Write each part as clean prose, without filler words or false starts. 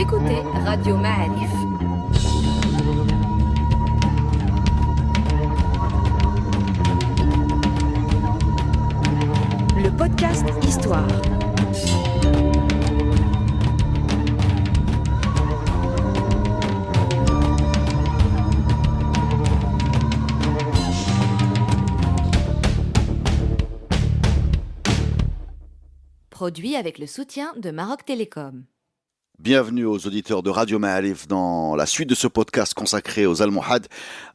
écoutez Radio Ma'arif. Le podcast Histoire. Produit avec le soutien de Maroc Télécom. Bienvenue aux auditeurs de Radio Ma'arif dans la suite de ce podcast consacré aux Almohades.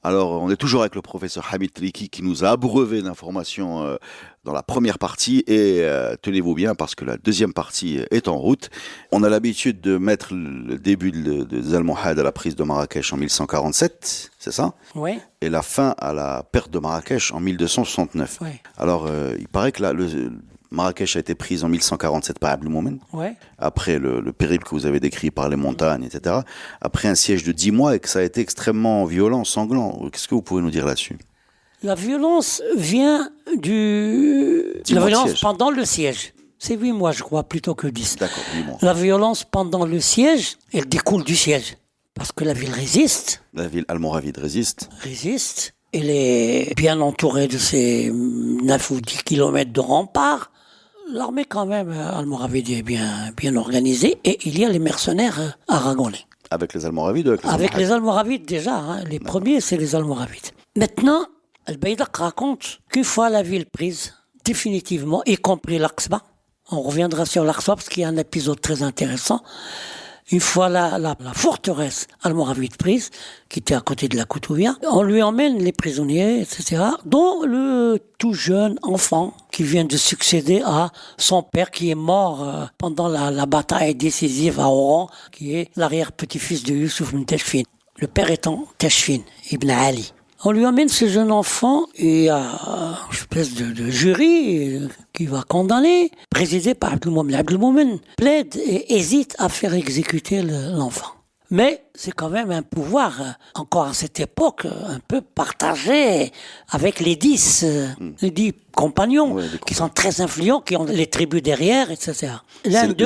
Alors, on est toujours avec le professeur Hamid Triki qui nous a abreuvé d'informations dans la première partie et tenez-vous bien parce que la deuxième partie est en route. On a l'habitude de mettre le début des Almohades à la prise de Marrakech en 1147, c'est ça ? Oui. Et la fin à la perte de Marrakech en 1269. Oui. Alors, il paraît que Marrakech a été prise en 1147 par Abdelmoumen, Ouais. après le périple que vous avez décrit par les montagnes, etc. Après un siège de 10 mois et que ça a été extrêmement violent, sanglant. Qu'est-ce que vous pouvez nous dire là-dessus ? La violence vient la violence pendant le siège. C'est 8 mois, je crois, plutôt que 10. D'accord, 8 mois. La violence pendant le siège, elle découle du siège. Parce que la ville résiste. La ville almoravide résiste. Elle est bien entourée de ses 9 ou 10 kilomètres de remparts. L'armée, quand même, almoravide est bien organisée. Et il y a les mercenaires aragonais. Avec les Almoravides ou Avec les Almoravides, déjà. Les premiers, c'est les Almoravides. Maintenant, Al-Baydak raconte qu'une fois la ville prise, définitivement, y compris l'Aqsa, on reviendra sur l'Aqsa parce qu'il y a un épisode très intéressant. Une fois la forteresse almoravide prise, qui était à côté de la Koutoubia, on lui emmène les prisonniers, etc., dont le tout jeune enfant qui vient de succéder à son père qui est mort pendant la bataille décisive à Oran, qui est l'arrière-petit-fils de Youssouf ibn Tashfin. Le père étant Tashfin ibn Ali. On lui amène ce jeune enfant et il y a une espèce de jury qui va condamner, présidé par Abdelmoumen. Abdelmoumen plaide et hésite à faire exécuter l'enfant. Mais c'est quand même un pouvoir, encore à cette époque, un peu partagé avec les 10 compagnons, qui sont très influents, qui ont les tribus derrière, etc. C'est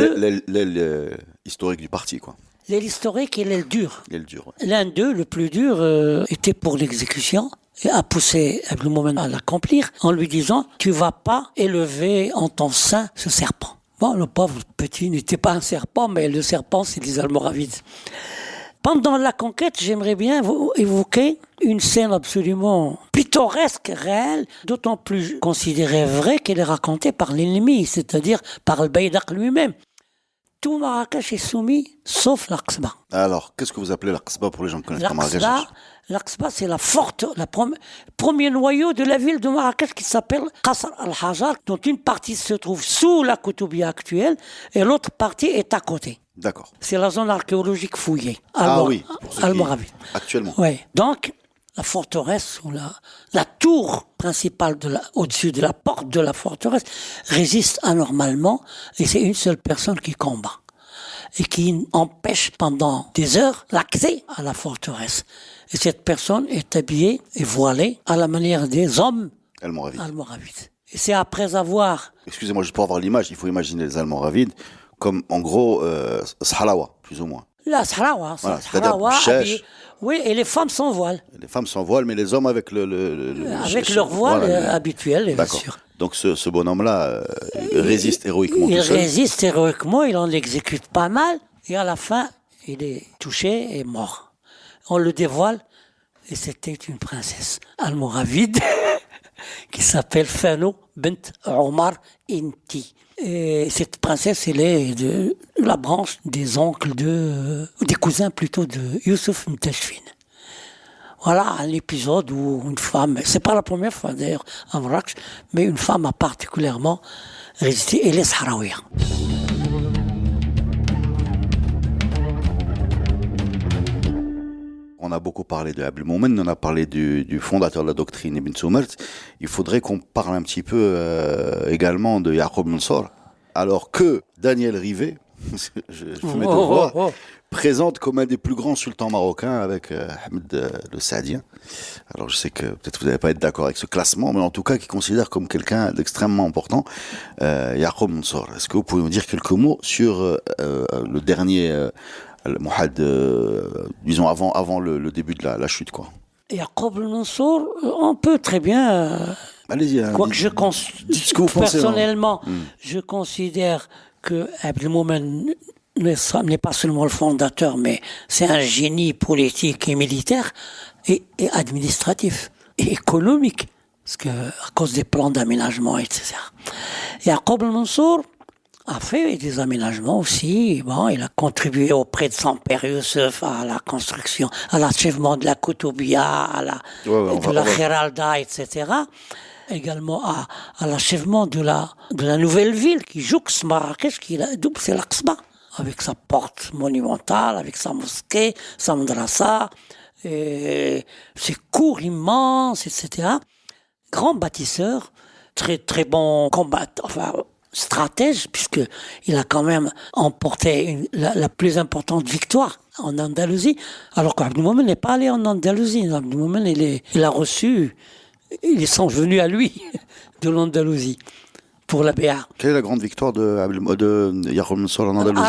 l'aile historique du parti, quoi. L'aile historique et l'aile dure. L'aile dure, ouais. L'un d'eux, le plus dur, était pour l'exécution et a poussé Abdelmoumen à l'accomplir en lui disant « Tu vas pas élever en ton sein ce serpent ». Bon, le pauvre petit n'était pas un serpent, mais le serpent, c'est les Almoravides. Pendant la conquête, j'aimerais bien vous évoquer une scène absolument pittoresque, réelle, d'autant plus considérée vraie qu'elle est racontée par l'ennemi, c'est-à-dire par Al-Baydak lui-même. Tout Marrakech est soumis, sauf l'Aqsa. Alors, qu'est-ce que vous appelez l'Aqsa pour les gens qui connaissent pas Marrakech ? L'Aqsa, c'est premier noyau de la ville de Marrakech qui s'appelle Qasr al-Hajar, dont une partie se trouve sous la Koutoubia actuelle et l'autre partie est à côté. D'accord. C'est la zone archéologique fouillée. Oui, Almoravide. Actuellement. Oui. Donc, la forteresse ou la tour principale au-dessus de la porte de la forteresse résiste anormalement et c'est une seule personne qui combat et qui empêche pendant des heures l'accès à la forteresse. Et cette personne est habillée et voilée à la manière des hommes almoravides. Et c'est après avoir... Excusez-moi, juste pour avoir l'image, il faut imaginer les Almoravides comme, en gros, Sahrawa, plus ou moins. La Sahrawa, oui, et les femmes sans voile. Les femmes sans voile, mais les hommes avec avec leur voile habituel, bien sûr. Donc ce bonhomme-là résiste héroïquement. Il résiste héroïquement, il en exécute pas mal, et à la fin, il est touché et mort. On le dévoile, et c'était une princesse almoravide qui s'appelle Fano bint Omar Inti. Et cette princesse, elle est de la branche des oncles des cousins plutôt de Youssouf ibn Tashfin. Voilà un épisode où une femme, c'est pas la première fois d'ailleurs à Marrakech, mais une femme a particulièrement résisté, et les Sahraouiens. On a beaucoup parlé de Abdelmoumen, on a parlé du fondateur de la doctrine Ibn Soumert. Il faudrait qu'on parle un petit peu également de Yaqub Mansour. Alors que Daniel Rivet, je fais mes devoirs, présente comme un des plus grands sultans marocains avec Ahmed le Saadien. Alors je sais que peut-être vous n'allez pas être d'accord avec ce classement, mais en tout cas qui considère comme quelqu'un d'extrêmement important Yaqub Mansour. Est-ce que vous pouvez nous dire quelques mots sur le dernier Al-Muhad, disons avant le début de la chute, quoi. Yaqub al-Mansour, on peut très bien... Allez-y. Quoique dites ce que vous pensez, personnellement, je considère que Abdelmoumen n'est pas seulement le fondateur, mais c'est un génie politique et militaire et administratif et économique, parce que à cause des plans d'aménagement, etc. Yaqub al-Mansour a fait des aménagements aussi. Bon, il a contribué auprès de son père Youssef à la construction, à l'achèvement de la Koutoubia, de la Kheralda, etc. Également à l'achèvement de la nouvelle ville qui jouxte Marrakech, qui est double, c'est l'Aqsa, avec sa porte monumentale, avec sa mosquée, sa madrasa, et ses cours immenses, etc. Grand bâtisseur, très très bon combattant, enfin stratège, puisqu'il a quand même emporté la plus importante victoire en Andalousie, alors qu'Abdelmoumen n'est pas allé en Andalousie. Abdelmoumen, il a reçu, ils sont venus à lui de l'Andalousie pour la BA. Quelle est la grande victoire de Yaqub al-Mansour en Andalousie?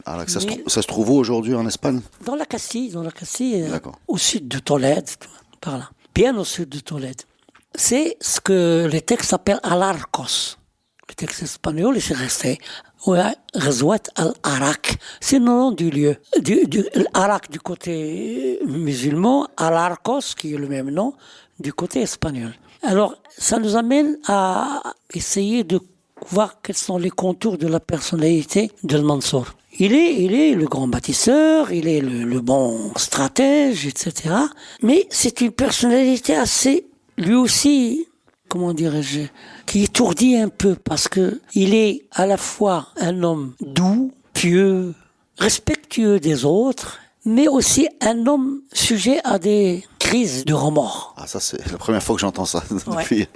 Arak. Ça se trouve où aujourd'hui en Espagne? Dans la Castille, D'accord. Au sud de Tolède, par là, bien au sud de Tolède. C'est ce que les textes appellent Al-Arcos. Le texte espagnol, il s'est resté. Ghazouat al-Arak, c'est le nom du lieu. Arak du côté musulman, Al-Arcos, qui est le même nom, du côté espagnol. Alors, ça nous amène à essayer de voir quels sont les contours de la personnalité d'Al-Mansour. Il est le grand bâtisseur, il est le bon stratège, etc. Mais c'est une personnalité assez, lui aussi, comment dirais-je, qui étourdit un peu, parce que il est à la fois un homme doux, pieux, respectueux des autres, mais aussi un homme sujet à des crises de remords. Ah, ça, c'est la première fois que j'entends ça Ouais.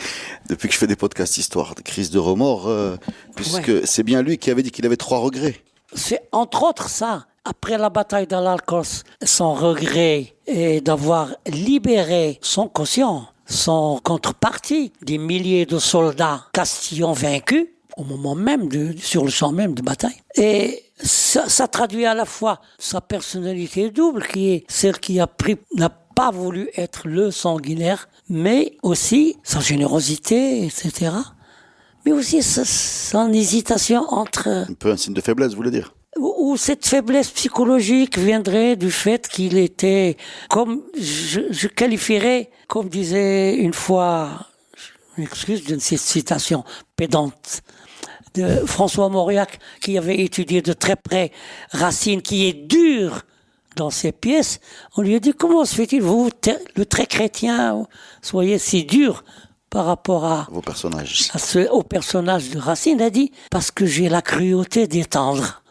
depuis que je fais des podcasts histoire. Des crises de remords, puisque c'est bien lui qui avait dit qu'il avait 3 regrets. C'est entre autres ça. Après la bataille d'Al-Arcos, son regret est d'avoir libéré son quotient, son contrepartie, des milliers de soldats castillans vaincus, au moment même sur le champ même de bataille. Et ça traduit à la fois sa personnalité double, qui est celle qui n'a pas voulu être le sanguinaire, mais aussi sa générosité, etc. Mais aussi son hésitation entre... Un peu un signe de faiblesse, vous voulez dire? Ou cette faiblesse psychologique viendrait du fait qu'il était, comme je qualifierais, comme disait une fois, je m'excuse d'une citation pédante, de François Mauriac, qui avait étudié de très près Racine, qui est dur dans ses pièces. On lui a dit, comment se fait-il, vous, le très chrétien, soyez si dur par rapport à Vos personnages. au personnage de Racine? Il a dit, parce que j'ai la cruauté d'étendre.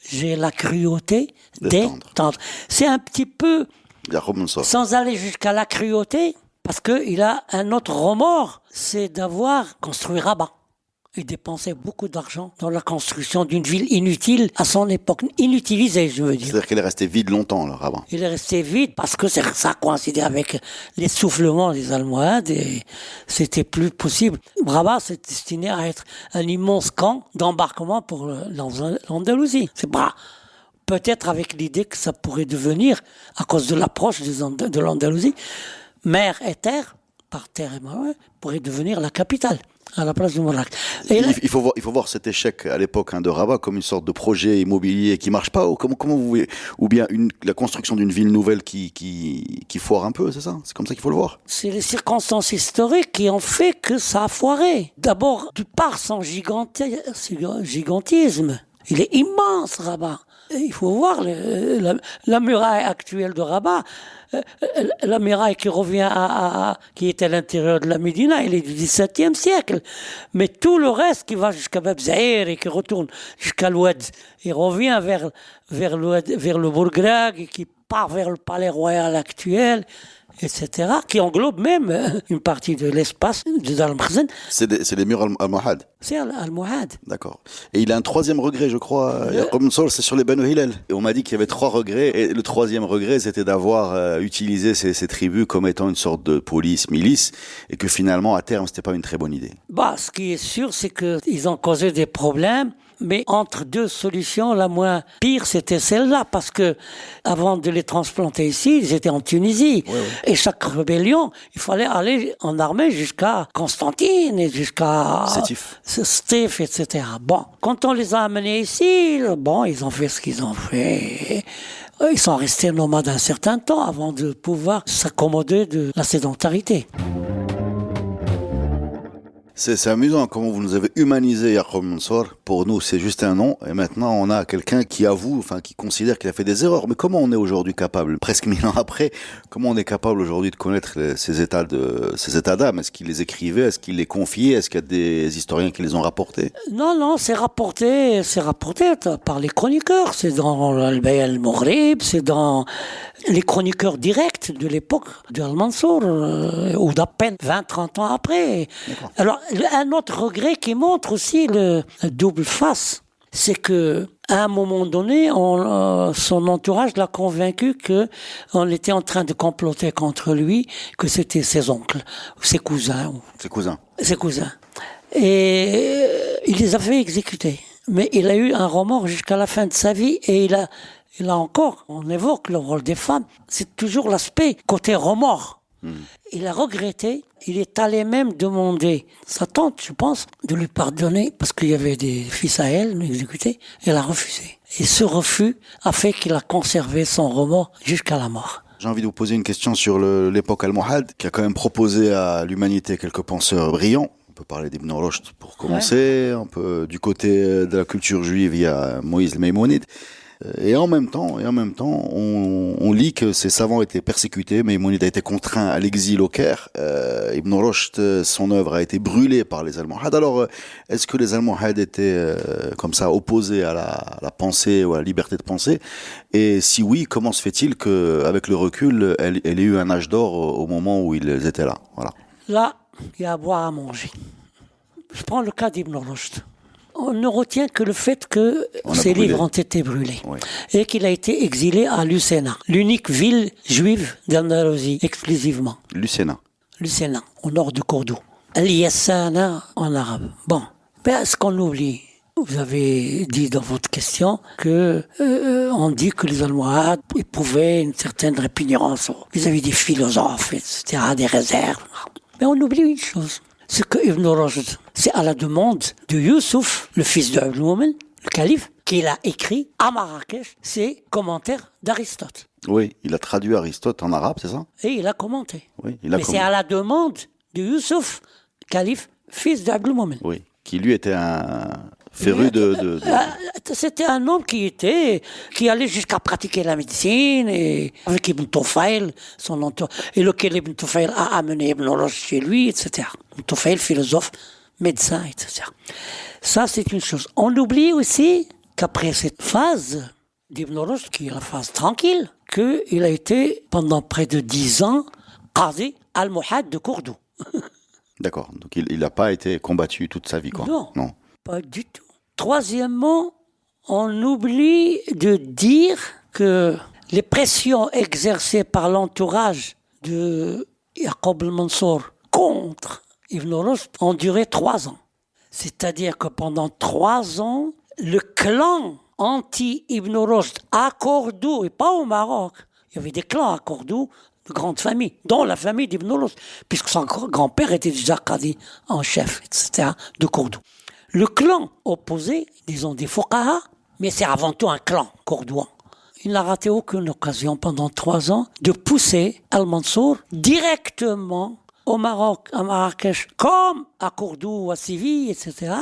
J'ai la cruauté d'étendre. C'est un petit peu, Yaqub al-Mansour. sans aller jusqu'à la cruauté, parce qu'il a un autre remords, c'est d'avoir construit Rabat. Il dépensait beaucoup d'argent dans la construction d'une ville inutile à son époque. Inutilisée, je veux dire. C'est-à-dire qu'il est resté vide longtemps, le rabbin. Il est resté vide parce que ça coïncidait avec l'essoufflement des Almohades et c'était plus possible. Rabat, c'est destiné à être un immense camp d'embarquement pour l'Andalousie. C'est pas peut-être avec l'idée que ça pourrait devenir, à cause de l'approche de l'Andalousie, mer et terre, par terre et mer, pourrait devenir la capitale, à la place de Molac. Il faut voir cet échec à l'époque de Rabat comme une sorte de projet immobilier qui marche pas, ou comment vous voyez, ou bien la construction d'une ville nouvelle qui foire un peu, c'est ça? C'est comme ça qu'il faut le voir. C'est les circonstances historiques qui ont fait que ça a foiré. D'abord, de par son gigantisme. Il est immense, Rabat. Et il faut voir la muraille actuelle de Rabat. La muraille qui revient qui est à l'intérieur de la Médina, elle est du XVIIe siècle. Mais tout le reste qui va jusqu'à Bab Zahir et qui retourne jusqu'à l'Oued, il revient vers le Bourgrag et qui part vers le palais royal actuel, etc., qui englobe même une partie de l'espace de Dar el-Mkhzen. C'est les murs al-Muhad. C'est Al-Muhad. D'accord. Et il a un 3e regret, je crois, Yaqub al-Mansour, c'est sur les Banu Hilal. Et on m'a dit qu'il y avait 3 regrets. Et le 3e regret, c'était d'avoir utilisé ces tribus comme étant une sorte de milice, et que finalement, à terme, c'était pas une très bonne idée. Ce qui est sûr, c'est qu'ils ont causé des problèmes mais entre deux solutions, la moins pire, c'était celle-là, parce que avant de les transplanter ici, ils étaient en Tunisie. Ouais, ouais. Et chaque rébellion, il fallait aller en armée jusqu'à Constantine et jusqu'à Sétif, etc. Bon, quand on les a amenés ici, bon, ils ont fait ce qu'ils ont fait. Ils sont restés nomades un certain temps avant de pouvoir s'accommoder de la sédentarité. C'est amusant comment vous nous avez humanisé Yaqub Mansour. Pour nous, c'est juste un nom. Et maintenant, on a quelqu'un qui avoue, enfin, qui considère qu'il a fait des erreurs. Mais comment on est aujourd'hui capable, presque 1000 ans après, comment on est capable aujourd'hui de connaître ces états d'âme? Est-ce qu'il les écrivait? Est-ce qu'il les confiait? Est-ce qu'il y a des historiens qui les ont rapportés? Non, c'est rapporté par les chroniqueurs. C'est dans Al-Bayan al-Maghrib, c'est dans les chroniqueurs directs de l'époque de Al-Mansour, ou d'à peine 20-30 ans après. D'accord. Alors, un autre regret qui montre aussi le double face, c'est que à un moment donné, son entourage l'a convaincu que on était en train de comploter contre lui, que c'était ses oncles, ses cousins. Ses cousins. Et il les a fait exécuter. Mais il a eu un remords jusqu'à la fin de sa vie, et il a encore, on évoque le rôle des femmes, c'est toujours l'aspect côté remords. Il a regretté, il est allé même demander sa tante, je pense, de lui pardonner parce qu'il y avait des fils à elle exécutés. Elle a refusé. Et ce refus a fait qu'il a conservé son remords jusqu'à la mort. J'ai envie de vous poser une question sur l'époque almohade, qui a quand même proposé à l'humanité quelques penseurs brillants. On peut parler d'Ibn Rushd pour commencer, un peu du côté de la culture juive, il y a Moïse le Maïmonide. Et en même temps, on lit que ces savants étaient persécutés. Maïmonide a été contraint à l'exil au Caire. Ibn Rushd, son œuvre a été brûlée par les Almohades. Alors, est-ce que les Almohades étaient comme ça opposés à la pensée ou à la liberté de penser? Et si oui, comment se fait-il qu'avec le recul, elle ait eu un âge d'or au moment où ils étaient là? Voilà. Là, il y a à boire, à manger. Je prends le cas d'Ibn Rushd. On ne retient que le fait que ses livres ont été brûlés, oui, et qu'il a été exilé à Lucena, l'unique ville juive d'Andalousie exclusivement. Lucena, au nord de Cordoue. Al-Yassana en arabe. Bon, ben, ce qu'on oublie, vous avez dit dans votre question que on dit que les Almohades éprouvaient une certaine répugnance vis-à-vis des philosophes, etc., des réserves. Mais on oublie une chose. C'est que Ibn Rushd, c'est à la demande de Youssouf, le fils de Abdul Mumin, le calife, qu'il a écrit à Marrakech ses commentaires d'Aristote. Oui, il a traduit Aristote en arabe, c'est ça? Et il a commenté. Oui, mais c'est à la demande de Youssouf, calife, fils d'Abdul Mumin. Oui, qui lui était un féru de... C'était un homme qui allait jusqu'à pratiquer la médecine, et avec Ibn Tufayl, son entourage, et lequel Ibn Tufayl a amené Ibn Rushd chez lui, etc. Ibn Tufayl, philosophe, médecin, etc. Ça, c'est une chose. On oublie aussi qu'après cette phase d'Ibn Rushd, qui est la phase tranquille, qu'il a été, pendant près de 10 ans, Qazi al-Muhad de Cordoue. D'accord, donc il n'a pas été combattu toute sa vie, quoi. Non, pas du tout. Troisièmement, on oublie de dire que les pressions exercées par l'entourage de Yaqub al-Mansour contre Ibn Rushd ont duré 3 ans. C'est-à-dire que pendant 3 ans, le clan anti-Ibn Rushd à Cordoue, et pas au Maroc, il y avait des clans à Cordoue, de grandes familles, dont la famille d'Ibn Rushd, puisque son grand-père était déjà qadi en chef, etc., de Cordoue. Le clan opposé, disons des fuqaha, mais c'est avant tout un clan cordouan. Il n'a raté aucune occasion pendant 3 ans de pousser Al-Mansour directement au Maroc, à Marrakech, comme à Cordoue, à Séville, etc.,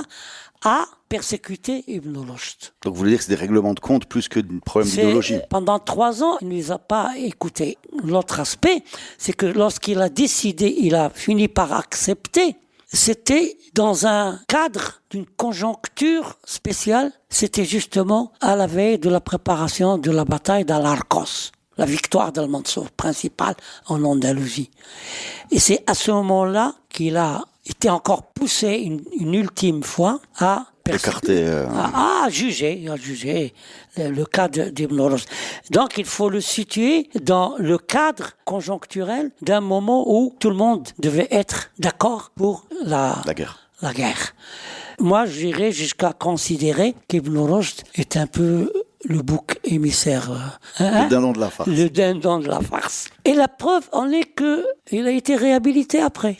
à persécuter Ibn Rushd. Donc vous voulez dire que c'est des règlements de compte plus que des problèmes d'idéologie? Pendant 3 ans, il ne les a pas écoutés. L'autre aspect, c'est que lorsqu'il a décidé, il a fini par accepter. C'était dans un cadre d'une conjoncture spéciale. C'était justement à la veille de la préparation de la bataille d'Al-Arcos, la victoire d'Al-Mansour, principale en Andalousie. Et c'est à ce moment-là qu'il a été encore poussé une ultime fois à juger le cas d'Ibn Rushd. Donc il faut le situer dans le cadre conjoncturel d'un moment où tout le monde devait être d'accord pour la guerre. Moi, j'irais jusqu'à considérer qu'Ibn Rushd est un peu le bouc émissaire. Le dindon de la farce. Le dindon de la farce. Et la preuve en est qu'il a été réhabilité après.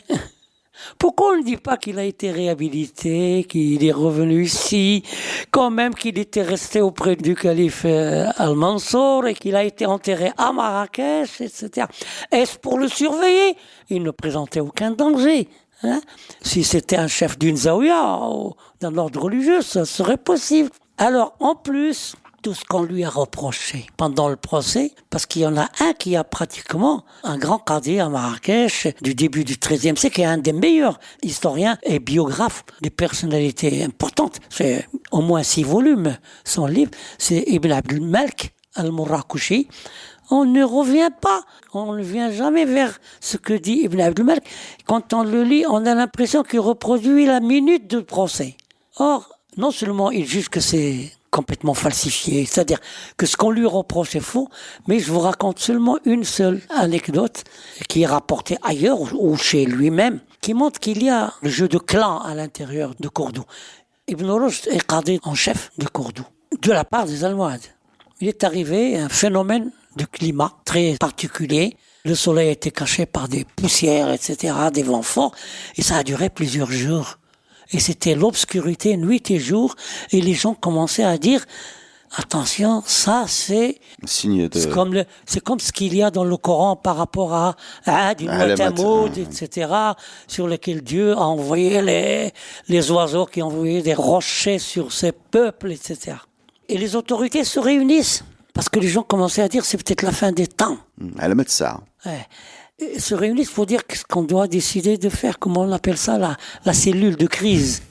Pourquoi on ne dit pas qu'il a été réhabilité, qu'il est revenu ici, quand même qu'il était resté auprès du calife Al-Mansour et qu'il a été enterré à Marrakech, etc. Est-ce pour le surveiller? Il ne présentait aucun danger. Hein? Si c'était un chef d'une zaouia ou d'un ordre religieux, ça serait possible. Alors, en plus, tout ce qu'on lui a reproché pendant le procès, parce qu'il y en a un qui a pratiquement un grand qadi à Marrakech du début du XIIIe siècle, qui est un des meilleurs historiens et biographes des personnalités importantes. C'est au moins 6 volumes, son livre. C'est Ibn Abd al-Malk al-Murrakushi. On ne revient pas, on ne vient jamais vers ce que dit Ibn Abd al-Malk. Quand on le lit, on a l'impression qu'il reproduit la minute du procès. Or, non seulement il juge que c'est complètement falsifié, c'est-à-dire que ce qu'on lui reproche est faux, mais je vous raconte seulement une seule anecdote qui est rapportée ailleurs ou chez lui-même, qui montre qu'il y a le jeu de clan à l'intérieur de Cordoue. Ibn Rushd est qadi en chef de Cordoue, de la part des Almohades. Il est arrivé un phénomène de climat très particulier. Le soleil était caché par des poussières, etc., des vents forts, et ça a duré plusieurs jours. Et c'était l'obscurité, nuit et jour, et les gens commençaient à dire attention, ça c'est c'est comme ce qu'il y a dans le Coran par rapport à Ad, Thamoud, etc., sur lesquels Dieu a envoyé les oiseaux qui envoyaient des rochers sur ces peuples, etc. Et les autorités se réunissent parce que les gens commençaient à dire c'est peut-être la fin des temps. Elle met ça. Ouais. Se réunissent pour dire ce qu'on doit décider de faire, comment on appelle ça, la cellule de crise.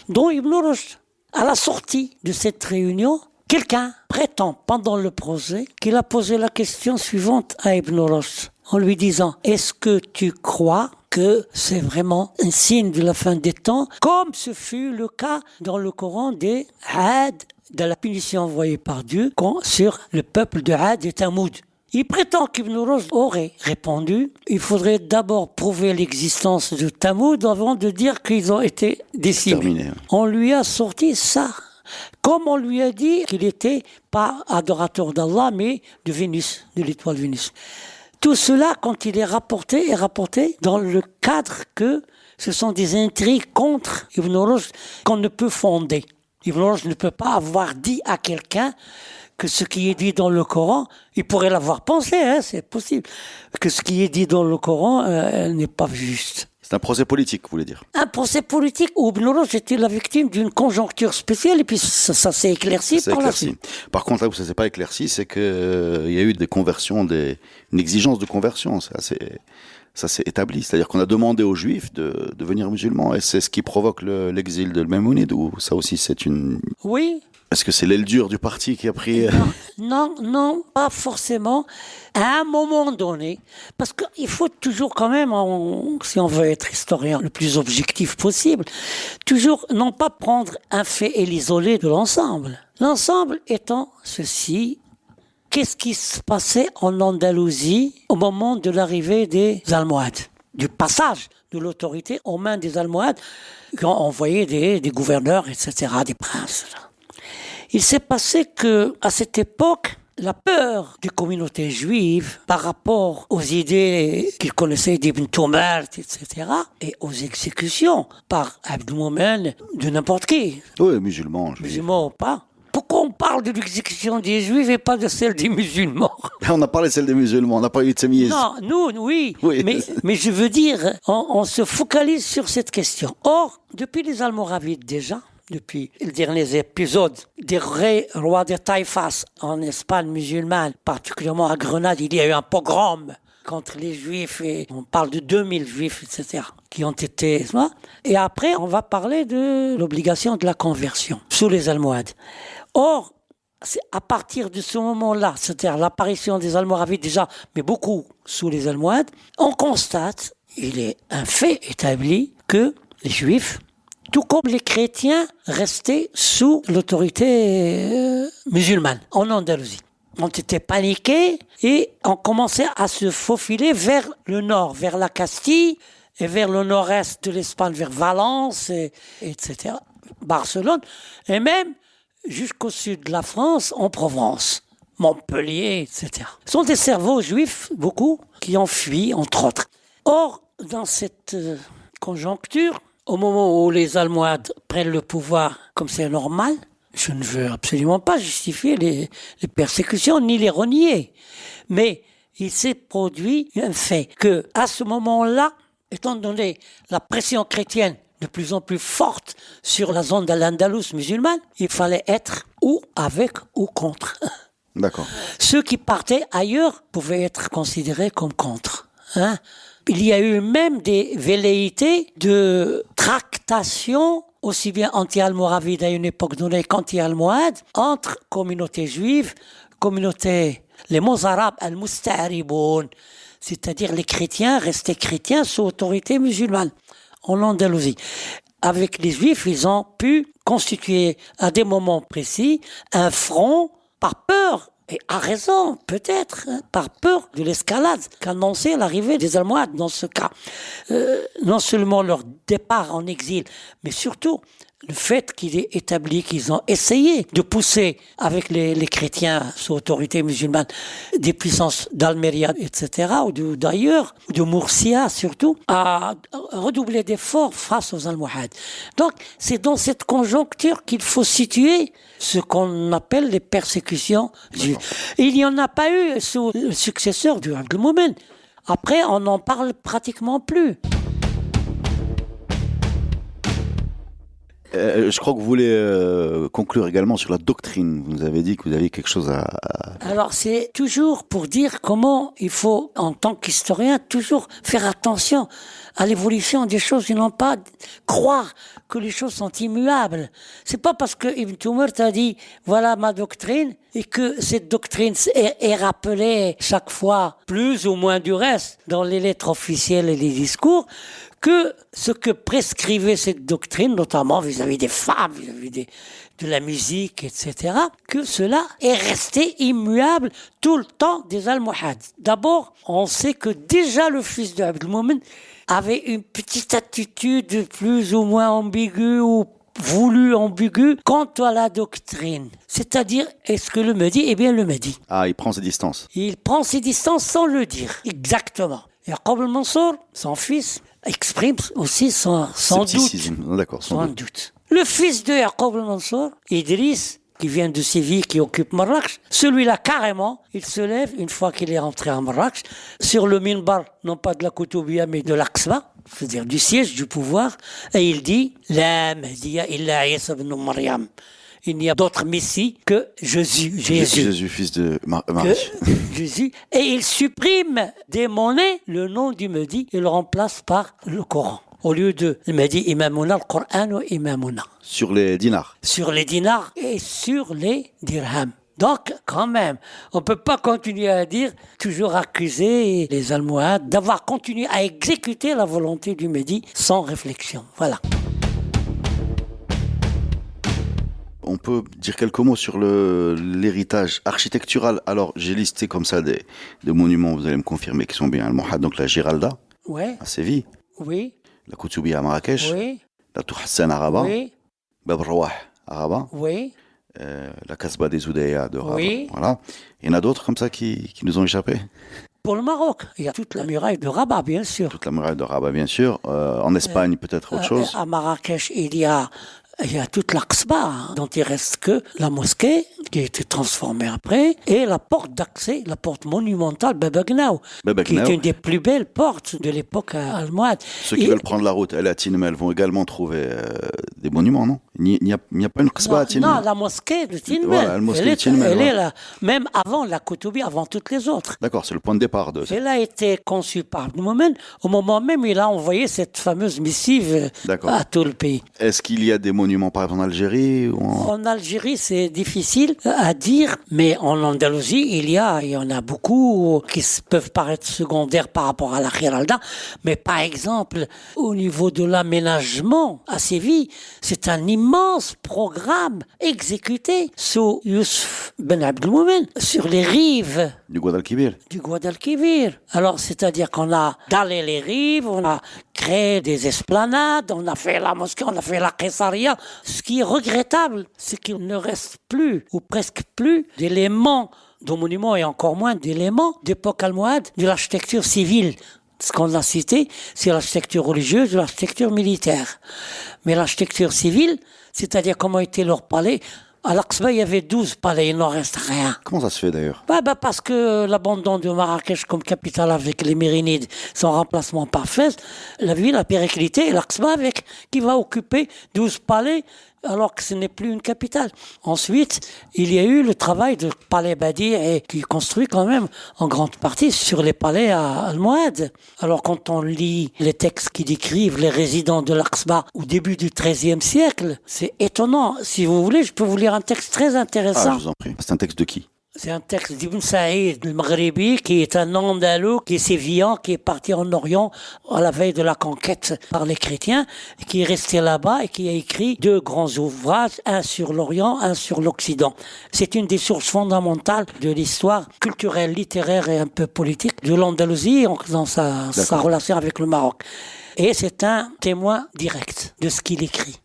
dont Ibn Rushd, à la sortie de cette réunion, quelqu'un prétend pendant le procès qu'il a posé la question suivante à Ibn Rushd, en lui disant « Est-ce que tu crois que c'est vraiment un signe de la fin des temps, comme ce fut le cas dans le Coran des Had, de la punition envoyée par Dieu sur le peuple de Had et Thamoud ?» Il prétend qu'Ibn Rushd aurait répondu « Il faudrait d'abord prouver l'existence de Thamoud avant de dire qu'ils ont été décimés. » Terminé. On lui a sorti ça. Comme on lui a dit qu'il n'était pas adorateur d'Allah, mais de Vénus, de l'étoile Vénus. Tout cela, quand il est rapporté dans le cadre que ce sont des intrigues contre Ibn Rushd qu'on ne peut fonder. Ibn Rushd ne peut pas avoir dit à quelqu'un que ce qui est dit dans le Coran, il pourrait l'avoir pensé, c'est possible, que ce qui est dit dans le Coran n'est pas juste. C'est un procès politique, vous voulez dire? Un procès politique où Ibn Rushd était la victime d'une conjoncture spéciale et puis ça s'est éclairci par la suite. Par contre, là où ça s'est pas éclairci, c'est que il y a eu des conversions, une exigence de conversion, ça s'est établi. C'est-à-dire qu'on a demandé aux Juifs de devenir musulmans et c'est ce qui provoque l'exil de Maïmonide ou ça aussi c'est une... Oui. Est-ce que c'est l'aile dure du parti qui a pris... Non, pas forcément. À un moment donné, parce qu'il faut toujours quand même, si on veut être historien le plus objectif possible, toujours non pas prendre un fait et l'isoler de l'ensemble. L'ensemble étant ceci, qu'est-ce qui se passait en Andalousie au moment de l'arrivée des Almohades, du passage de l'autorité aux mains des Almohades, qui ont envoyé des gouverneurs, etc., des princes. Il s'est passé que, à cette époque, la peur des communautés juives par rapport aux idées qu'ils connaissaient d'Ibn Tumart, etc., et aux exécutions par Abdul-Mumin de n'importe qui. Oui, musulmans. Musulmans ou pas. Pourquoi on parle de l'exécution des juifs et pas de celle des musulmans? On a parlé de celle des musulmans, on n'a pas eu de sémiès. Non, nous, oui. Mais je veux dire, on se focalise sur cette question. Or, depuis les Almoravides déjà, depuis les derniers épisodes des rois des Taïfas en Espagne musulmane, particulièrement à Grenade, il y a eu un pogrom contre les Juifs, et on parle de 2000 Juifs, etc., qui ont été... Et après, on va parler de l'obligation de la conversion sous les Almohades. Or, c'est à partir de ce moment-là, c'est-à-dire l'apparition des Almoravides déjà, mais beaucoup sous les Almohades, on constate, il est un fait établi, que les Juifs, tout comme les chrétiens, restaient sous l'autorité musulmane en Andalousie. On était paniqués et on commençait à se faufiler vers le nord, vers la Castille et vers le nord-est de l'Espagne, vers Valence, etc. Barcelone, et même jusqu'au sud de la France, en Provence, Montpellier, etc. Ce sont des cerveaux juifs, beaucoup, qui ont fui, entre autres. Or, dans cette conjoncture, au moment où les Almohades prennent le pouvoir, comme c'est normal, je ne veux absolument pas justifier les persécutions ni les renier, mais il s'est produit un fait que, à ce moment-là, étant donné la pression chrétienne de plus en plus forte sur la zone de l'Andalous musulmane, il fallait être ou avec ou contre. D'accord. Ceux qui partaient ailleurs pouvaient être considérés comme contre. Hein? Il y a eu même des velléités de tractation, aussi bien anti-almoravide à une époque donnée qu'anti-almohade, entre communautés juives, communautés, les Mozarabes al-Musta'ariboun, c'est-à-dire les chrétiens restés chrétiens sous autorité musulmane, en Andalousie. Avec les juifs, ils ont pu constituer à des moments précis un front par peur, et à raison peut-être, par peur de l'escalade qu'annonçait l'arrivée des Almohades dans ce cas. Non seulement leur départ en exil, mais surtout le fait qu'il est établi qu'ils ont essayé de pousser avec les chrétiens sous autorité musulmane des puissances d'Almeria, etc., ou d'ailleurs, de Murcia surtout, à redoubler d'efforts face aux Almohades. Donc, c'est dans cette conjoncture qu'il faut situer ce qu'on appelle les persécutions juives. Il n'y en a pas eu sous le successeur du Abdelmoumen. Après, on n'en parle pratiquement plus. Je crois que vous voulez conclure également sur la doctrine. Vous nous avez dit que vous aviez quelque chose à... Alors, c'est toujours pour dire comment il faut, en tant qu'historien, toujours faire attention à l'évolution des choses et non pas croire que les choses sont immuables. C'est pas parce que Ibn Tumurt a dit voilà ma doctrine et que cette doctrine est rappelée chaque fois plus ou moins du reste dans les lettres officielles et les discours que ce que prescrivait cette doctrine, notamment vis-à-vis des femmes, vis-à-vis de la musique, etc., que cela est resté immuable tout le temps des Almohades. D'abord, on sait que déjà le fils de Abdelmoumen avait une petite attitude plus ou moins ambiguë ou voulu ambiguë quant à la doctrine. C'est-à-dire, est-ce que le Mehdi? Eh bien, le Mehdi. Ah, il prend ses distances. Il prend ses distances sans le dire. Exactement. Yaqub al-Mansour, son fils, exprime aussi son doute. D'accord, sans doute. Le fils de Yaqub al-Mansour, Idriss, qui vient de Séville, qui occupe Marrakech, celui-là, carrément, il se lève, une fois qu'il est rentré à Marrakech, sur le minbar, non pas de la Koutoubia, mais de l'Aqsa, c'est-à-dire du siège du pouvoir, et il dit « La Mahdiya illa Isa ibn Maryam ». Il n'y a d'autre Messie que Jésus, fils de Marie. Jésus. Et il supprime des monnaies le nom du Mehdi et le remplace par le Coran. Au lieu de Mehdi Imamuna, le Coran ou Imamuna. Sur les dinars. Sur les dinars et sur les dirhams. Donc, quand même, on ne peut pas continuer à dire, toujours accuser les Almohades d'avoir continué à exécuter la volonté du Mehdi sans réflexion. Voilà. On peut dire quelques mots sur l'héritage architectural. Alors, j'ai listé comme ça des monuments, vous allez me confirmer, qui sont bien Almohades. Donc la Giralda, ouais. À Séville. Oui. La Koutoubia à Marrakech. Oui. La Tour Hassan à Rabat. Oui. Bab Rawah à Rabat. Oui. La Kasbah des Oudéa de Rabat. Oui. Voilà. Il y en a d'autres comme ça qui nous ont échappé. Pour le Maroc, il y a toute la muraille de Rabat, bien sûr. Toute la muraille de Rabat, bien sûr. En Espagne, peut-être autre chose. À Marrakech, il y a toute l'Aqsa, dont il reste que la mosquée, qui a été transformée après, et la porte d'accès, la porte monumentale Babagnaou, qui est une des plus belles portes de l'époque almohade. Ceux qui veulent prendre la route, à Tinmel, vont également trouver des monuments, non? Il n'y a pas une Qasbah à Tinmel. Non, la mosquée de Tinmel. Voilà, la mosquée de Tinmel. Elle est là, même avant la Koutoubia, avant toutes les autres. D'accord, c'est le point de départ de ça. Elle a été conçue par le moment même, il a envoyé cette fameuse missive à tout le pays. Est-ce qu'il y a des monuments, par exemple, en Algérie ou En Algérie, c'est difficile à dire, mais en Andalousie, il y en a beaucoup qui peuvent paraître secondaires par rapport à la Giralda. Mais par exemple, au niveau de l'aménagement à Séville, c'est un immense programme exécuté sous Youssef Ben Abdelmoumen sur les rives du Guadalquivir. Alors, c'est-à-dire qu'on a dallé les rives, on a créé des esplanades, on a fait la mosquée, on a fait la Qessaria. Ce qui est regrettable, c'est qu'il ne reste plus, ou presque plus, d'éléments de monuments et encore moins d'éléments d'époque almohade de l'architecture civile. Ce qu'on a cité, c'est l'architecture religieuse, l'architecture militaire. Mais l'architecture civile, c'est-à-dire comment était leur palais, à l'Aqsa, il y avait 12 palais, il n'en reste rien. Comment ça se fait d'ailleurs? Parce que l'abandon de Marrakech comme capitale avec les Mérinides, son remplacement par Fès, la ville a périclité, et l'Aqsa qui va occuper 12 palais alors que ce n'est plus une capitale. Ensuite, il y a eu le travail de palais Badi qui est construit quand même en grande partie sur les palais almohades. Alors quand on lit les textes qui décrivent les résidents de l'Aqsa au début du XIIIe siècle, c'est étonnant. Si vous voulez, je peux vous lire un texte très intéressant. Ah, je vous en prie. C'est un texte de qui? C'est un texte d'Ibn Saïd al-Maghribi, qui est un Andalou, qui est sévillan, qui est parti en Orient à la veille de la conquête par les chrétiens, qui est resté là-bas et qui a écrit 2 grands ouvrages, un sur l'Orient, un sur l'Occident. C'est une des sources fondamentales de l'histoire culturelle, littéraire et un peu politique de l'Andalousie dans sa relation avec le Maroc. Et c'est un témoin direct de ce qu'il écrit.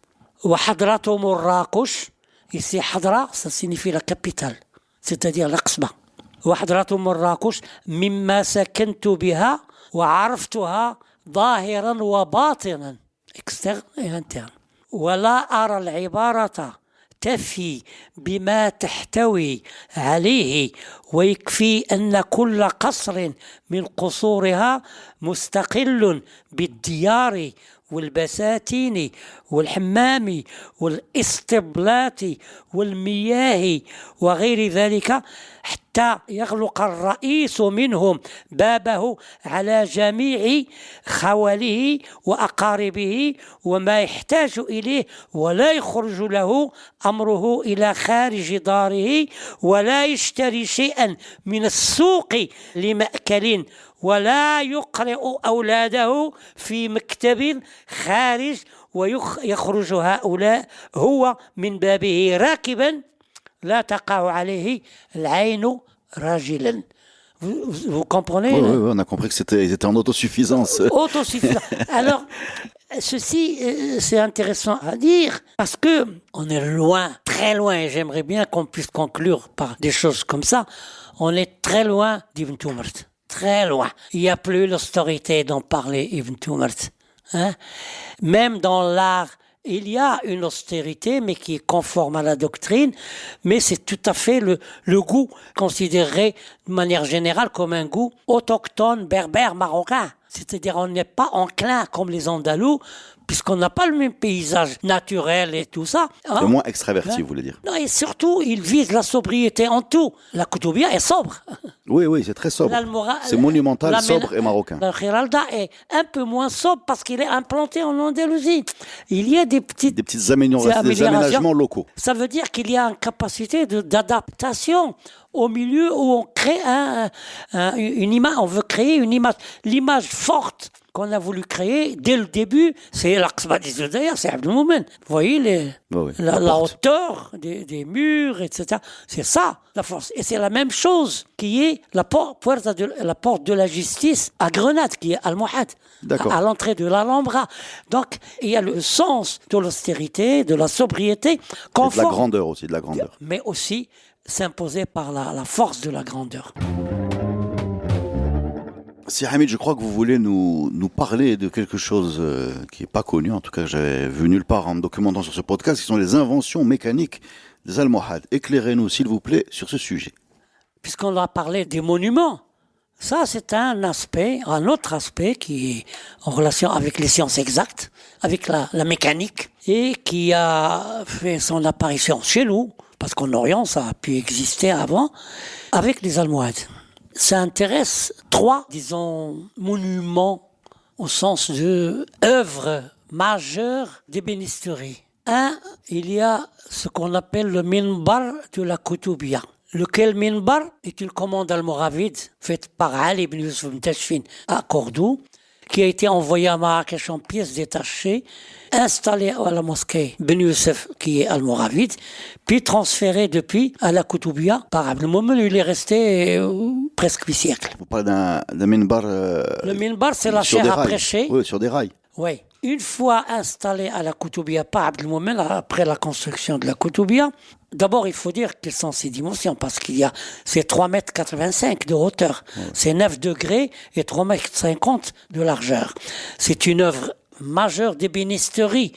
Wa hadratu Marrakech, ici Hadra, ça signifie la capitale. C'est-à-dire l'Aqsa. وحضرة مراكش مما سكنت بها وعرفتها ظاهرا وباطنا externe et interne. ولا أرى العبارة تفي بما تحتوي عليه ويكفي أن كل قصر من قصورها مستقل بالديار والبساتين والحمام والاستبلات والمياه وغير ذلك حتى يغلق الرئيس منهم بابه على جميع خوله وأقاربه وما يحتاج إليه ولا يخرج له أمره إلى خارج داره ولا يشتري شيئا من السوق لمأكل ولا يقرئ أولاده في مكتب خارج ويخرج هؤلاء هو من بابه راكبا لا تقع عليه العين راجلا. Vous comprenez? Oui, on a compris qu'ils étaient en autosuffisance. Autosuffisance. Alors, ceci, c'est intéressant à dire parce que on est loin, très loin, et j'aimerais bien qu'on puisse conclure par des choses comme ça. On est très loin d'Ibn Tumart. Très loin. Il n'y a plus l'austérité dont parlait Ibn Tumart. Hein? Même dans l'art, il y a une austérité, mais qui est conforme à la doctrine, mais c'est tout à fait le goût considéré de manière générale comme un goût autochtone, berbère, marocain. C'est-à-dire on n'est pas enclin comme les Andalous, puisqu'on n'a pas le même paysage naturel et tout ça. Hein? Le moins extraverti, vous voulez dire? Non, et surtout, il vise la sobriété en tout. La Koutoubia est sobre. Oui, c'est très sobre. C'est monumental, sobre et marocain. La Khiralda est un peu moins sobre parce qu'il est implanté en Andalousie. Il y a des petites aménagements locaux. Ça veut dire qu'il y a une capacité d'adaptation au milieu où on crée une image. On veut créer une image. L'image forte qu'on a voulu créer dès le début, c'est l'Aqsa d'ailleurs, c'est Abdelmoumen. Vous voyez la hauteur des murs, etc. C'est ça la force. Et c'est la même chose qui est la porte de la justice à Grenade, qui est Almohad, à l'entrée de l'Alhambra. Donc il y a le sens de l'austérité, de la sobriété, de la grandeur aussi, mais aussi s'imposer par la force de la grandeur. Si Hamid, je crois que vous voulez nous parler de quelque chose qui n'est pas connu, en tout cas j'avais vu nulle part en me documentant sur ce podcast, qui sont les inventions mécaniques des Almohades. Éclairez-nous, s'il vous plaît, sur ce sujet. Puisqu'on a parlé des monuments, ça c'est un autre aspect qui est en relation avec les sciences exactes, avec la mécanique, et qui a fait son apparition chez nous, parce qu'en Orient ça a pu exister avant, avec les Almohades. Ça intéresse 3, monuments au sens de œuvres majeures d'ébénisterie. Il y a ce qu'on appelle le minbar de la Koutoubia. Lequel minbar est une commande almoravide faite par Ali ibn Yusuf ibn Tashfin à Cordoue, qui a été envoyé à Marrakech en pièces détachées, installé à la mosquée Ben Youssef, qui est almoravide, puis transféré depuis à la Koutoubia par Abdelmoumen. Il est resté presque 8 siècles. Vous parlez d'un minbar... Le minbar, c'est la chaire à prêcher. Oui, sur des rails. Oui. Une fois installé à la Koutoubia, pas Abdelmoumen, après la construction de la Koutoubia, d'abord il faut dire quelles sont ses dimensions, parce c'est 3,85 m de hauteur, c'est 9 degrés et 3,50 m de largeur. C'est une œuvre majeure d'ébénisterie,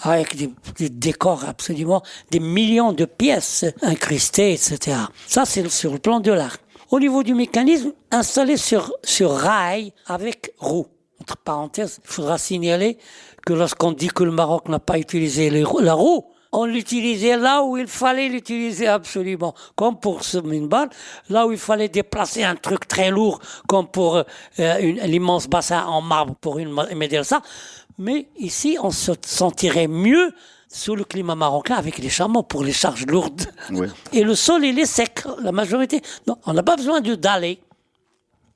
avec des décors absolument, des millions de pièces incrustées, etc. Ça, c'est sur le plan de l'art. Au niveau du mécanisme, installé sur rail avec roue. Entre parenthèses, il faudra signaler que lorsqu'on dit que le Maroc n'a pas utilisé la roue, on l'utilisait là où il fallait l'utiliser absolument. Comme pour ce minbar, là où il fallait déplacer un truc très lourd, comme pour l'immense bassin en marbre pour une médersa. Mais ici, on se sentirait mieux sous le climat marocain avec les chameaux pour les charges lourdes. Oui. Et le sol, il est sec, la majorité. Non, on n'a pas besoin d'aller.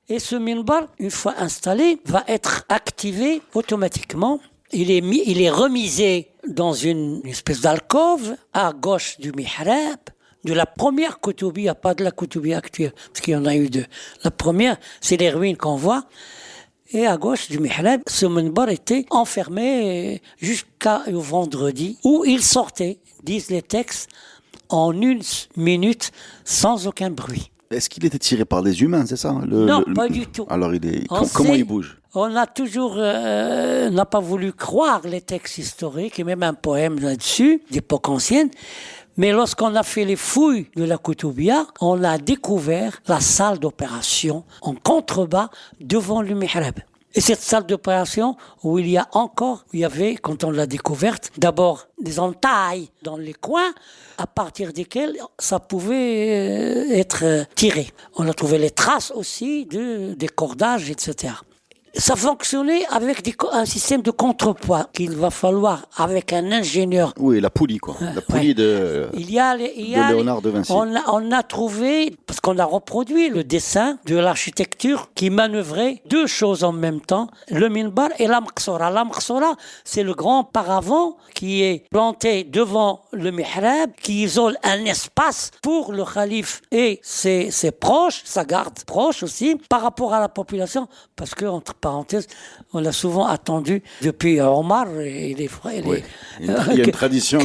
Et ce minbar, une fois installé, va être activé automatiquement. Il est remisé dans une espèce d'alcôve à gauche du mihrab, de la première Koutoubia, pas de la Koutoubia actuelle, parce qu'il y en a eu deux. La première, c'est les ruines qu'on voit. Et à gauche du mihrab, ce minbar était enfermé jusqu'au vendredi, où il sortait, disent les textes, en 1 minute, sans aucun bruit. Est-ce qu'il était tiré par des humains, c'est ça Non, pas du tout. Alors, comment il bouge? On a toujours n'a pas voulu croire les textes historiques, et même un poème là-dessus, d'époque ancienne. Mais lorsqu'on a fait les fouilles de la Koutoubia, on a découvert la salle d'opération en contrebas devant le mihrab. Et cette salle d'opération où il y avait, quand on l'a découverte, d'abord des entailles dans les coins, à partir desquelles ça pouvait être tiré. On a trouvé les traces aussi des cordages, etc. Ça fonctionnait avec un système de contrepoids qu'il va falloir, avec un ingénieur. Oui, la poulie, quoi. La poulie de Léonard de Vinci. On a trouvé, parce qu'on a reproduit le dessin de l'architecture qui manœuvrait deux choses en même temps, le minbar et la maqsoura. La maqsoura, c'est le grand paravent qui est planté devant le mihrab, qui isole un espace pour le khalife et ses proches, sa garde proche aussi, par rapport à la population, parce que, entre parenthèses, on a souvent attendu depuis Omar et les frères. Oui. Il y a une tradition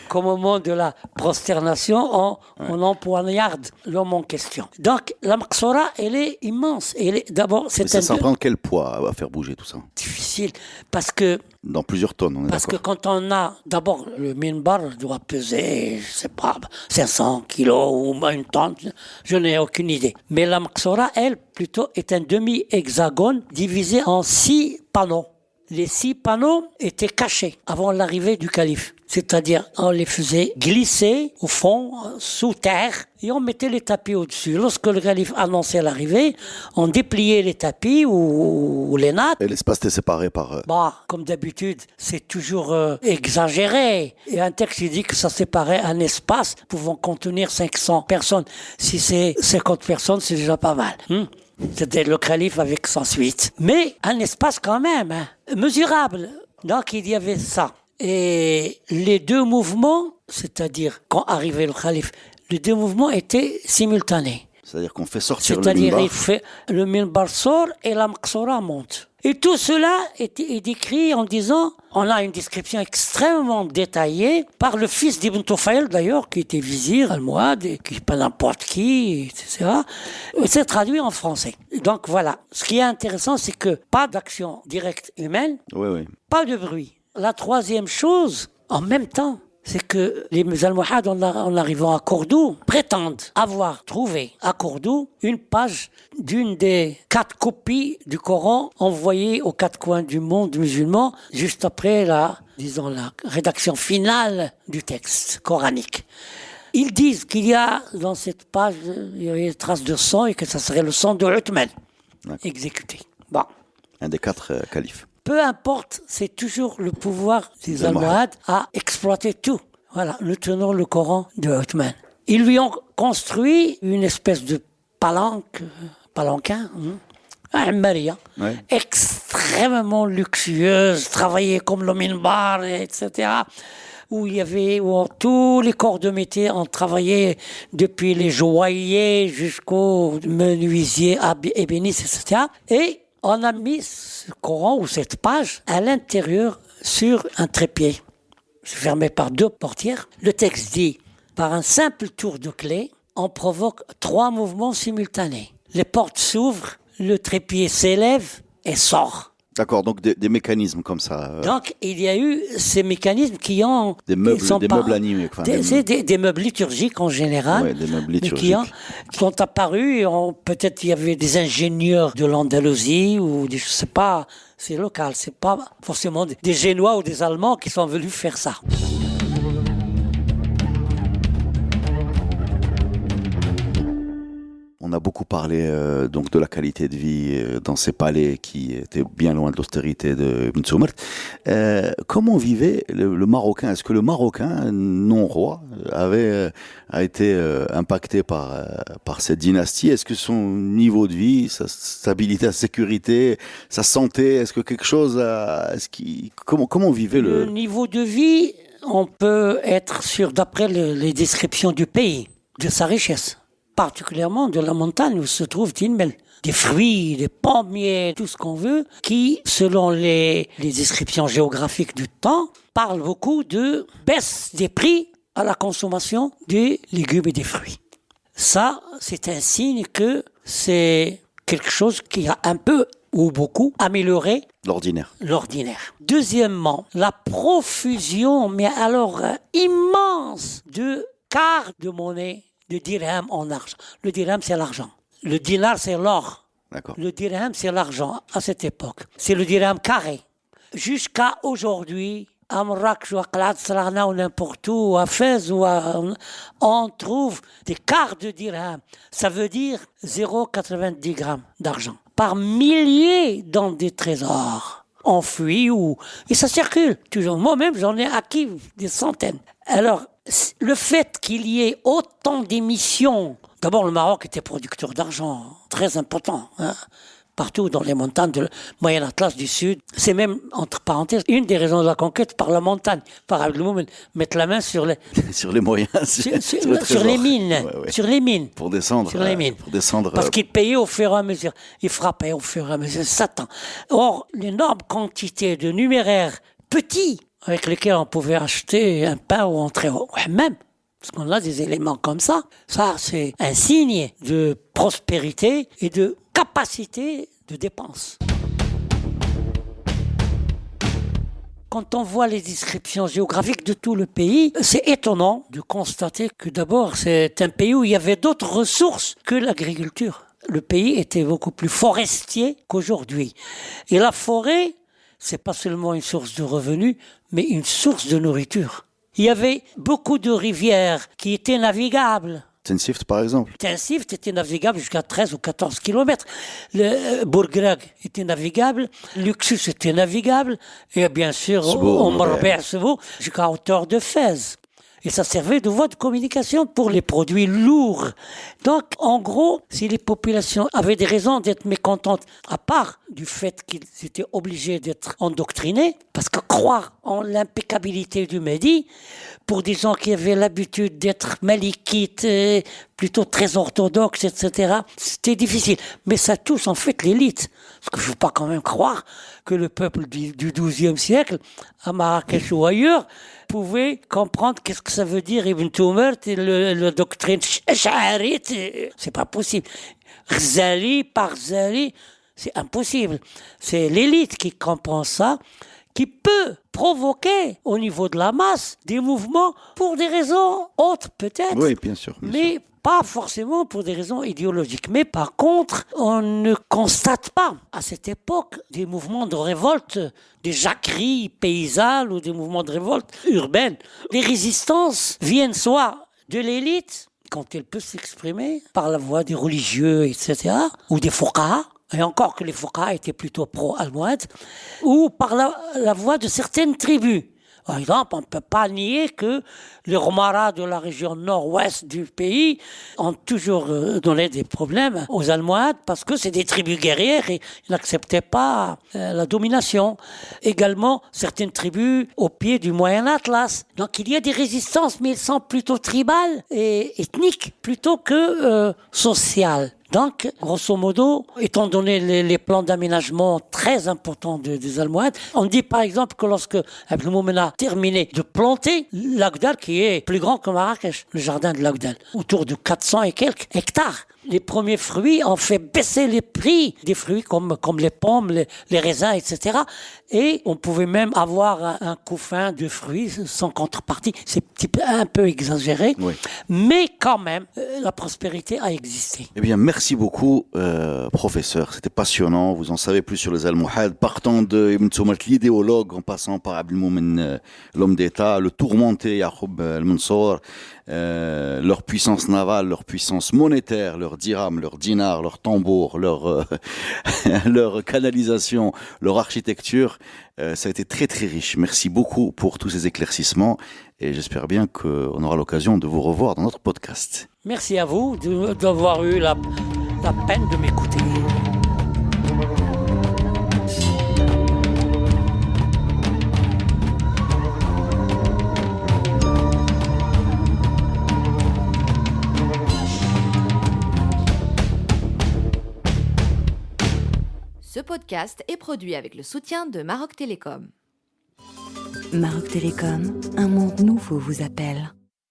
qu'au moment de la prosternation, on empoignarde l'homme en question. Donc, la maqsoura, elle est immense. D'abord, ça s'en prend quel poids à faire bouger tout ça? Difficile, parce que dans plusieurs tonnes, on est parce d'accord. Que quand on a, d'abord, le minbar doit peser, je sais pas, 500 kilos ou une tonne, je n'ai aucune idée. Mais la maqsoura, elle, plutôt, est un demi-hexagone divisé en 6 panneaux. Les 6 panneaux étaient cachés avant l'arrivée du calife. C'est-à-dire, on les faisait glisser au fond, sous terre, et on mettait les tapis au-dessus. Lorsque le calife annonçait l'arrivée, on dépliait les tapis ou les nattes. Et l'espace était séparé par... Comme d'habitude, c'est toujours exagéré. Et un texte dit que ça séparait un espace pouvant contenir 500 personnes. Si c'est 50 personnes, c'est déjà pas mal. C'était le calife avec son suite. Mais un espace quand même, mesurable. Donc il y avait ça. Et les deux mouvements, c'est-à-dire quand arrivait le calife, les deux mouvements étaient simultanés. C'est-à-dire qu'on fait sortir le minbar. C'est-à-dire le minbar sort et la maqsoura monte. Et tout cela est décrit en disant, on a une description extrêmement détaillée par le fils d'Ibn Tufayl d'ailleurs, qui était vizir almohade, qui n'est pas n'importe qui, etc. Et c'est traduit en français. Donc voilà. Ce qui est intéressant, c'est que pas d'action directe humaine, pas de bruit. La troisième chose, en même temps, c'est que les Almohades, en arrivant à Cordoue, prétendent avoir trouvé à Cordoue une page d'une des 4 copies du Coran envoyées aux 4 coins du monde musulman, juste après la rédaction finale du texte coranique. Ils disent qu'il y a dans cette page, il y a des traces de sang et que ça serait le sang de Uthman exécuté. Bon. Un des 4 califes. Peu importe, c'est toujours le pouvoir des Almohades à exploiter tout. Voilà, nous tenons le Coran de Uthman. Ils lui ont construit une espèce de palanquin, Maria, extrêmement luxueuse, travaillée comme le minbar, etc. Où tous les corps de métier ont travaillé, depuis les joailliers jusqu'aux menuisiers ébénistes, etc. Et On a mis ce Coran ou cette page à l'intérieur sur un trépied, fermé par 2 portières. Le texte dit, par un simple tour de clé, on provoque 3 mouvements simultanés. Les portes s'ouvrent, le trépied s'élève et sort. D'accord, donc des mécanismes comme ça. Donc, il y a eu ces mécanismes qui ont... Des meubles animés. Enfin, des meubles liturgiques en général. Ouais, des meubles mais liturgiques. qui sont apparus. Peut-être il y avait des ingénieurs de l'Andalousie ou je sais pas, c'est local. C'est pas forcément des Génois ou des Allemands qui sont venus faire ça. On a beaucoup parlé donc de la qualité de vie dans ces palais qui étaient bien loin de l'austérité de Ibn Soumert. Comment vivait le Marocain? Est-ce que le Marocain non-roi a été impacté par cette dynastie? Est-ce que son niveau de vie, sa stabilité, sa sécurité, sa santé, est-ce que quelque chose comment vivait le niveau de vie? On peut être sûr d'après les descriptions du pays, de sa richesse. Particulièrement de la montagne où se trouve Tinmel. Des fruits, des pommiers, tout ce qu'on veut, qui, selon les descriptions géographiques du temps, parlent beaucoup de baisse des prix à la consommation des légumes et des fruits. Ça, c'est un signe que c'est quelque chose qui a un peu ou beaucoup amélioré l'ordinaire. Deuxièmement, la profusion, mais alors immense, de quarts de monnaie, de dirham en argent. Le dirham, c'est l'argent. Le dinar, c'est l'or. D'accord. Le dirham, c'est l'argent à cette époque. C'est le dirham carré. Jusqu'à aujourd'hui, à Marrakech ou à Qla'at ou n'importe où, à Fès, on trouve des quarts de dirham. Ça veut dire 0,90 grammes d'argent. Par milliers dans des trésors enfouis et ça circule toujours. Moi-même, j'en ai acquis des centaines. Alors, le fait qu'il y ait autant d'émissions, d'abord le Maroc était producteur d'argent très important, partout dans les montagnes du Moyen Atlas du Sud. C'est même, entre parenthèses, une des raisons de la conquête par la montagne, par Abdelmoumene, mettre la main sur les moyens, sur les mines, ouais. Sur les mines, pour descendre, sur les mines, parce qu'ils payaient au fur et à mesure, ils frappaient au fur et à mesure, Satan. Or, l'énorme quantité de numéraires petits avec lesquels on pouvait acheter un pain ou entrer au hammam, parce qu'on a des éléments comme ça, c'est un signe de prospérité et de capacité de dépense. Quand on voit les descriptions géographiques de tout le pays, c'est étonnant de constater que d'abord c'est un pays où il y avait d'autres ressources que l'agriculture. Le pays était beaucoup plus forestier qu'aujourd'hui. Et la forêt, c'est pas seulement une source de revenus, mais une source de nourriture. Il y avait beaucoup de rivières qui étaient navigables. Tensift, par exemple. Tensift était navigable jusqu'à 13 ou 14 kilomètres. Le Bourgrag était navigable. Luxus était navigable. Et bien sûr, Sebo, jusqu'à hauteur de Fès. Et ça servait de voie de communication pour les produits lourds. Donc, en gros, si les populations avaient des raisons d'être mécontentes, à part du fait qu'ils étaient obligés d'être endoctrinés, parce que croire en l'impeccabilité du Mehdi, pour des gens qui avaient l'habitude d'être malikites, plutôt très orthodoxes, etc., c'était difficile. Mais ça touche en fait l'élite. Parce qu'il ne faut pas quand même croire que le peuple du XIIe siècle, à Marrakech ou ailleurs, pouvait comprendre qu'est-ce que ça veut dire Ibn Soumert et le doctrine Ash'arite. C'est pas possible. Ghazali, par Ghazali, c'est impossible. C'est l'élite qui comprend ça, qui peut provoquer au niveau de la masse des mouvements pour des raisons autres peut-être. Oui, bien sûr. Mais pas forcément pour des raisons idéologiques. Mais par contre, on ne constate pas à cette époque des mouvements de révolte, des jacqueries paysannes ou des mouvements de révolte urbaine. Les résistances viennent soit de l'élite, quand elle peut s'exprimer, par la voix des religieux, etc., ou des fuqaha, et encore que les fuqaha étaient plutôt pro-almohades, ou par la voix de certaines tribus. Par exemple, on ne peut pas nier que les Romaras de la région nord-ouest du pays ont toujours donné des problèmes aux Almohades parce que c'est des tribus guerrières et ils n'acceptaient pas la domination. Également, certaines tribus au pied du Moyen Atlas. Donc il y a des résistances, mais elles sont plutôt tribales et ethniques plutôt que sociales. Donc, grosso modo, étant donné les plans d'aménagement très importants des Almohades, on dit par exemple que lorsque Abdelmoumen a terminé de planter l'Agdal, qui est plus grand que Marrakech, le jardin de l'Agdal, autour de 400 et quelques hectares, les premiers fruits ont fait baisser les prix des fruits comme les pommes, les raisins, etc. Et on pouvait même avoir un couffin de fruits sans contrepartie. C'est un peu exagéré, Oui. mais quand même, la prospérité a existé. Eh bien, merci beaucoup, professeur. C'était passionnant. Vous en savez plus sur les Almohades, partant de Ibn Soumart, l'idéologue, en passant par Abdelmoumen, l'homme d'État, le tourmenté Yacoub El-Mansour, leur puissance navale, leur puissance monétaire, leur dirham, leur dinar, leur tambour, leur canalisation, leur architecture. Ça a été très très riche. Merci beaucoup pour tous ces éclaircissements et j'espère bien qu'on aura l'occasion de vous revoir dans notre podcast. Merci à vous d'avoir eu la peine de m'écouter. Ce podcast est produit avec le soutien de Maroc Télécom. Maroc Télécom, un monde nouveau vous appelle.